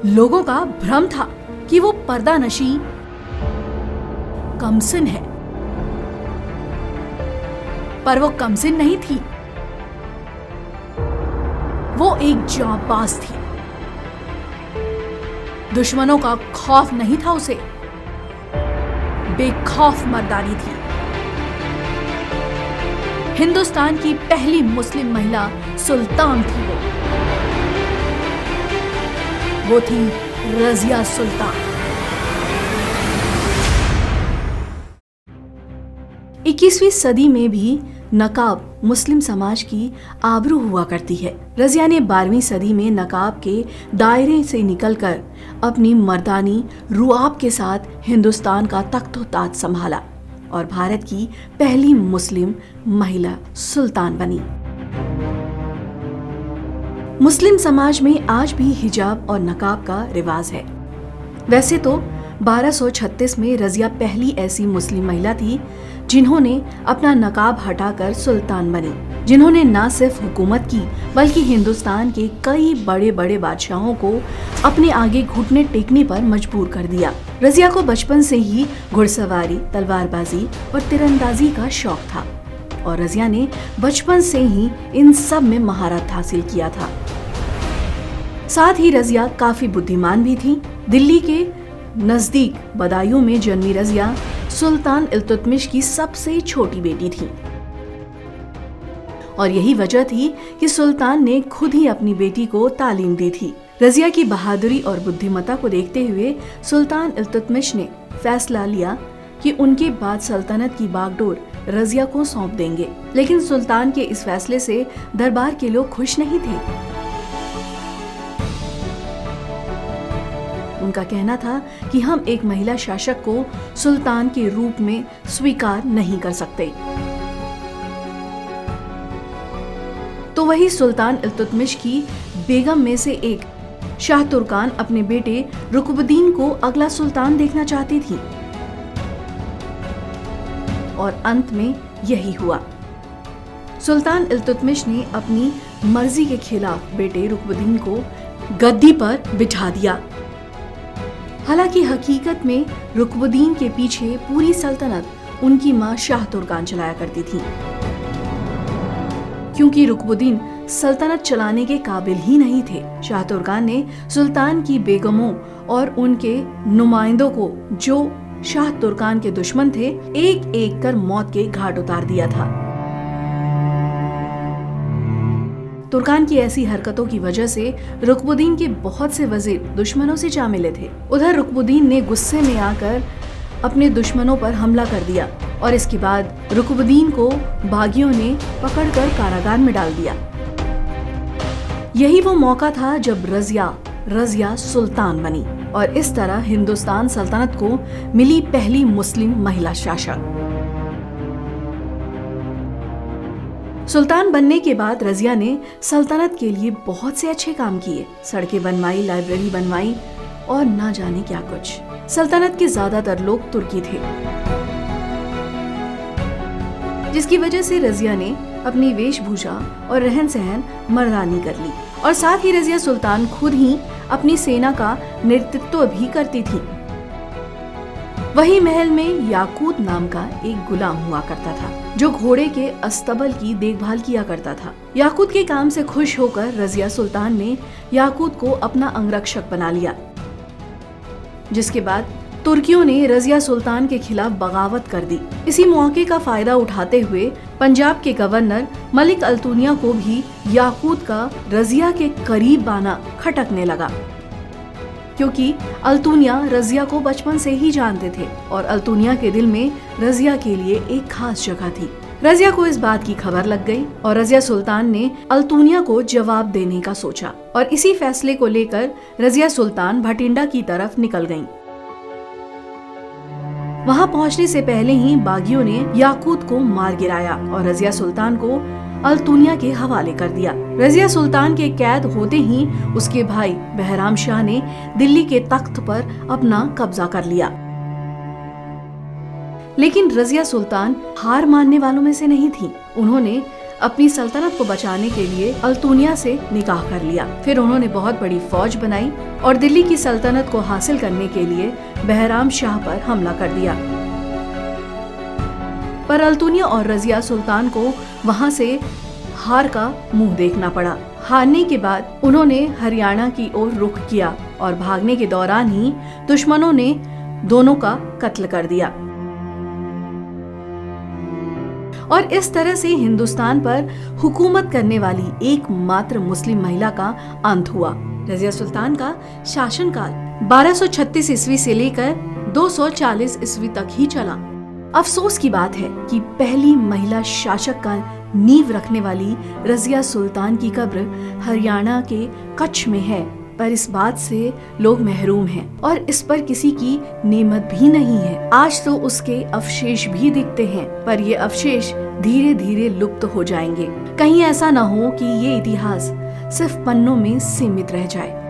लोगों का भ्रम था कि वो पर्दानशी कमसिन है, पर वो कमसिन नहीं थी। वो एक जांबाज थी। दुश्मनों का खौफ नहीं था उसे, बेखौफ मर्दानी थी। हिंदुस्तान की पहली मुस्लिम महिला सुल्तान थी वो थी रजिया सुल्तान। 21वीं सदी में भी नकाब मुस्लिम समाज की आबरू हुआ करती है। रजिया ने 12वीं सदी में नकाब के दायरे से निकलकर अपनी मर्दानी रुआब के साथ हिंदुस्तान का तख्त-ओ-ताज संभाला और भारत की पहली मुस्लिम महिला सुल्तान बनी। मुस्लिम समाज में आज भी हिजाब और नकाब का रिवाज है। वैसे तो 1236 में रजिया पहली ऐसी मुस्लिम महिला थी जिन्होंने अपना नकाब हटाकर सुल्तान बनी, जिन्होंने न सिर्फ हुकूमत की बल्कि हिंदुस्तान के कई बड़े बड़े बादशाहों को अपने आगे घुटने टेकने पर मजबूर कर दिया। रजिया को बचपन से ही घुड़सवारी, तलवारबाजी और तीरंदाजी का शौक था और रजिया ने बचपन से ही इन सब में महारत हासिल किया था। साथ ही रजिया काफी बुद्धिमान भी थी। दिल्ली के नजदीक बदायूं में जन्मी रजिया सुल्तान इल्तुतमिश की सबसे छोटी बेटी थी और यही वजह थी कि सुल्तान ने खुद ही अपनी बेटी को तालीम दी थी। रजिया की बहादुरी और बुद्धिमत्ता को देखते हुए सुल्तान इल्तुतमिश ने फैसला लिया कि उनके बाद सल्तनत की बागडोर रजिया को सौंप देंगे, लेकिन सुल्तान के इस फैसले से दरबार के लोग खुश नहीं थे। उनका कहना था कि हम एक महिला शासक को सुल्तान के रूप में स्वीकार नहीं कर सकते। तो वही सुल्तान इल्तुतमिश की बेगम में से एक शाह तुर्कान अपने बेटे रुकबुद्दीन को अगला सुल्तान देखना चाहती थी और अंत में यही हुआ। सुल्तान इल्तुतमिश ने अपनी मर्जी के खिलाफ बेटे रुकबुद्दीन को गद्दी पर बिठा दिया। हालांकि हकीकत में रुकबुद्दीन के पीछे पूरी सल्तनत उनकी मां शाह तुर्कान चलाया करती थी, क्योंकि रुकबुद्दीन सल्तनत चलाने के काबिल ही नहीं थे। शाह तुर्कान ने सुल्तान की बेगमों और उनके नुमाइंदों को, जो शाह तुर्कान के दुश्मन थे, एक एक कर मौत के घाट उतार दिया था। तुर्कान की ऐसी हरकतों की वजह से रुकबुद्दीन के बहुत से वजीर दुश्मनों से जा मिले थे। उधर रुकबुद्दीन ने गुस्से में आकर अपने दुश्मनों पर हमला कर दिया और इसके बाद रुकबुद्दीन को बागियों ने पकड़कर कारागार में डाल दिया। यही वो मौका था जब रजिया सुल्तान बनी और इस तरह हिंदुस्तान सल्तनत को मिली पहली मुस्लिम महिला शासक। सुल्तान बनने के बाद रजिया ने सल्तनत के लिए बहुत से अच्छे काम किए। सड़कें बनवाई, लाइब्रेरी बनवाई और ना जाने क्या कुछ। सल्तनत के ज्यादातर लोग तुर्की थे, जिसकी वजह से रजिया ने अपनी वेशभूषा और रहन सहन मर्दानी कर ली और साथ ही रजिया सुल्तान खुद ही अपनी सेना का नेतृत्व भी करती थी। वही महल में याकूत नाम का एक गुलाम हुआ करता था, जो घोड़े के अस्तबल की देखभाल किया करता था। याकूत के काम से खुश होकर रजिया सुल्तान ने याकूत को अपना अंगरक्षक बना लिया, जिसके बाद तुर्कियों ने रजिया सुल्तान के खिलाफ बगावत कर दी। इसी मौके का फायदा उठाते हुए पंजाब के गवर्नर मलिक अल्तुनिया को भी याकूत का रजिया के करीब आना खटकने लगा, क्योंकि अल्तुनिया रजिया को बचपन से ही जानते थे और अल्तुनिया के दिल में रजिया के लिए एक खास जगह थी। रजिया को इस बात की खबर लग गई और रजिया सुल्तान ने अल्तुनिया को जवाब देने का सोचा और इसी फैसले को लेकर रजिया सुल्तान भटिंडा की तरफ निकल गईं। वहां पहुंचने से पहले ही बागियों ने याकूत को मार गिराया और रजिया सुल्तान को अल्तुनिया के हवाले कर दिया। रजिया सुल्तान के कैद होते ही उसके भाई बहराम शाह ने दिल्ली के तख्त पर अपना कब्जा कर लिया। लेकिन रजिया सुल्तान हार मानने वालों में से नहीं थी। उन्होंने अपनी सल्तनत को बचाने के लिए अल्तुनिया से निकाह कर लिया। फिर उन्होंने बहुत बड़ी फौज बनाई और दिल्ली की सल्तनत को हासिल करने के लिए बहराम शाह पर हमला कर दिया। पर अल्तुनिया और रजिया सुल्तान को वहां से हार का मुंह देखना पड़ा। हारने के बाद उन्होंने हरियाणा की ओर रुख किया और भागने के दौरान ही दुश्मनों ने दोनों का कत्ल कर दिया और इस तरह से हिंदुस्तान पर हुकूमत करने वाली एकमात्र मुस्लिम महिला का अंत हुआ। रजिया सुल्तान का शासनकाल 1236 ईस्वी से लेकर 240 ईस्वी तक ही चला। अफसोस की बात है कि पहली महिला शासक का नींव रखने वाली रजिया सुल्तान की कब्र हरियाणा के कच्छ में है, पर इस बात से लोग महरूम हैं और इस पर किसी की नेमत भी नहीं है। आज तो उसके अवशेष भी दिखते हैं, पर ये अवशेष धीरे धीरे लुप्त हो जाएंगे। कहीं ऐसा न हो कि ये इतिहास सिर्फ पन्नों में सीमित रह जाए।